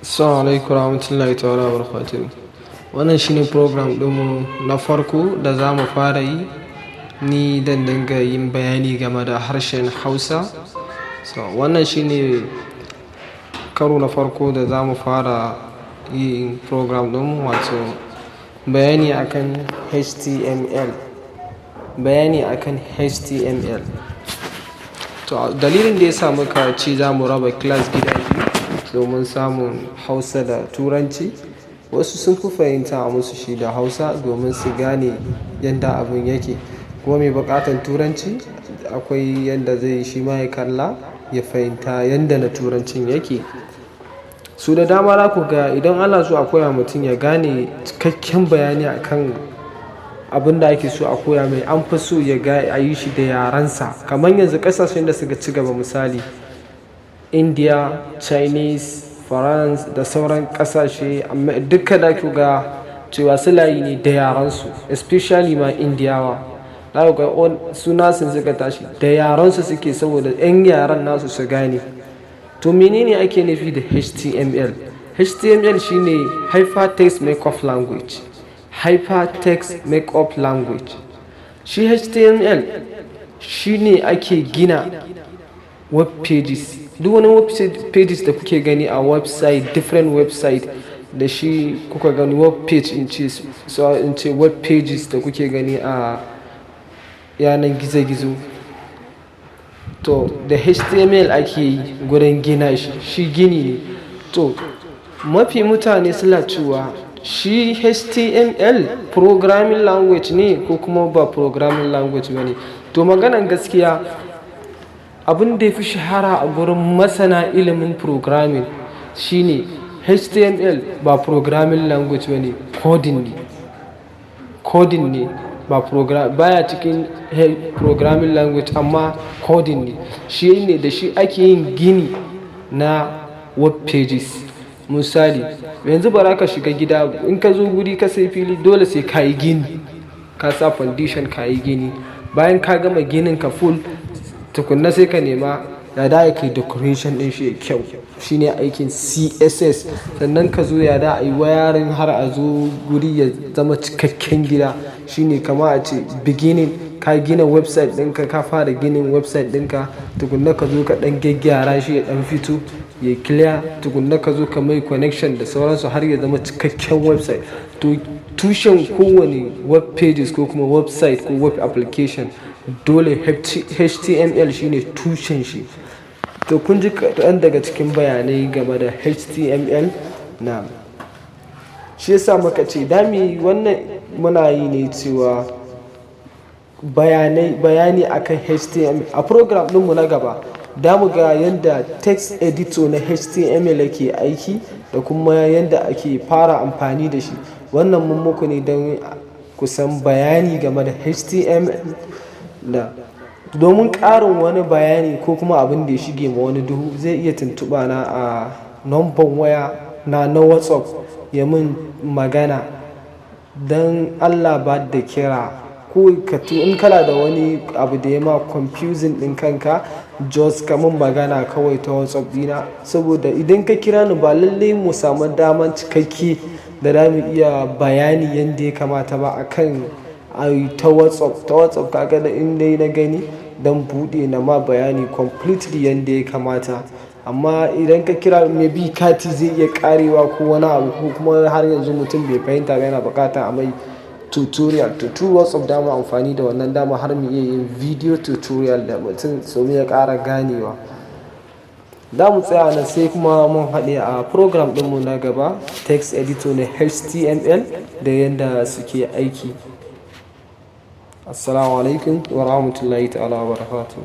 Assalamu alaikum warahmatullahi ta'ala wabarakatuh. Wannan shine program ɗinmu na farko da za mu fara yi. Ni dan dinga yin bayani game da harshen Hausa. So wannan shine karo na farko da za mu fara yin program ɗinmu, wato bayani akan HTML. Bayani akan HTML. To dalilin da ya sa muka ce za mu raba class gida biyu domin samun Hausa da Turanci. Wasu sun fi fahimta a musu shi da Hausa domin su gane yadda abin yake. Kuma mai buƙatar Turanci akwai yadda zai yi shi ma ya kalla ya fahimta yadda na Turancin yake. Su da dama za ku ga idan ana so a koya mutum ya gane cikakken bayani akan abin da ake so a koya mai, an fi so ya ga a yi shi da yarensa. Kamar yanzu ƙasashen da suka ci gaba, misali India, Chinese, France da sauran ƙasashe, amma duka da ku ga cewa sulayi ne da yarensu, especially ma Indiyawa. Za ku ga suna sun suka tashi da yarensu suke, saboda 'yan yaren nasu su gane. To menene ake nufi da HTML? HTML shine Hypertext Markup Language. Hypertext Markup Language. Shi HTML shine ake gina web pages. Duk wani web pages da kuke gani a website, different website da shi kuka gani web page in ce web pages da kuke gani a yanar gizo-gizo. To da HTML ake yi gurin gina shi, shi gini ne. To mafi mutane suna cewa shi HTML programming language ne ko kuma ba programming language ba ne. To maganan gaskiya, abin da ya fi shahara a gurin masana ilimin programming shine HTML ba programming language ba ne, coding ne. Coding ne, baya cikin programming language, amma coding ne. Shi ne da shi ake yin gini na web pages. Misali, yanzu bara ka shiga gida, in ka zo guri ka sai fili, dole sai ka yi gini, ka sa foundation ka yi gini. Bayan ka gama ginin ka full, tukunna sai ka nema ya da kai decoration ɗin shi ya kyau. Shi ne aikin CSS. Sannan ka zo ya da a yi wayarin har a zo guri ya zama cikakken gida. Shi ne kama a ce beginning, ka gina website ɗinka, ka fara ginin website ɗinka, tukunna ka zo ka ɗan gyaggyara shi ya ɗan fito, ya clear, tukunna ka zo ka mai connection da sauransu har ya zama cikakken website. To tushen kowane web pages ko kuma website ko web application, dole HTML shine tushen shi. To kun ji kaɗan daga cikin bayanai game da HTML na. Shi yasa muka ce dami wannan muna yi ne cewa bayani akan HTML. A program ɗinmu na gaba da mu ga yadda text editor na HTML yake aiki da kuma yadda ake fara amfani da shi. Wannan mun muku ne don kusan bayani game da HTML da. Domin ƙarin wani bayani ko kuma abin da ya shige ma wani duhu, zai iya tuntuɓa na a number waya na WhatsApp ya min magana. Don Allah ba da kira ko in kana da wani abu da ya ma confusing ɗin kanka, just ka min magana kawai ta WhatsApp dina. Saboda idan ka kira ni ba lallai mu samu daman cikakke da za mu iya bayani yadda ya kamata ba akan ta WhatsApp. Ta WhatsApp kaga da in dai na gani don buɗe na ma bayani completely yadda ya kamata. Amma idan ka kira, maybe kati zai iya karewa ko wani abu, ko kuma har yanzu mutum bai fahimta ba, yana buƙata a mai tutorial. To through WhatsApp dama amfani da wannan dama har mu iya yin video tutorial da mutum so ya ƙara ganewa. Da mu tsaya nan sai kuma mun haɗe a program ɗinmu na gaba, text editor na HTML da yadda suke aiki. Assalamu alaikum wa rahmatullahi ta'ala wa barakatuh.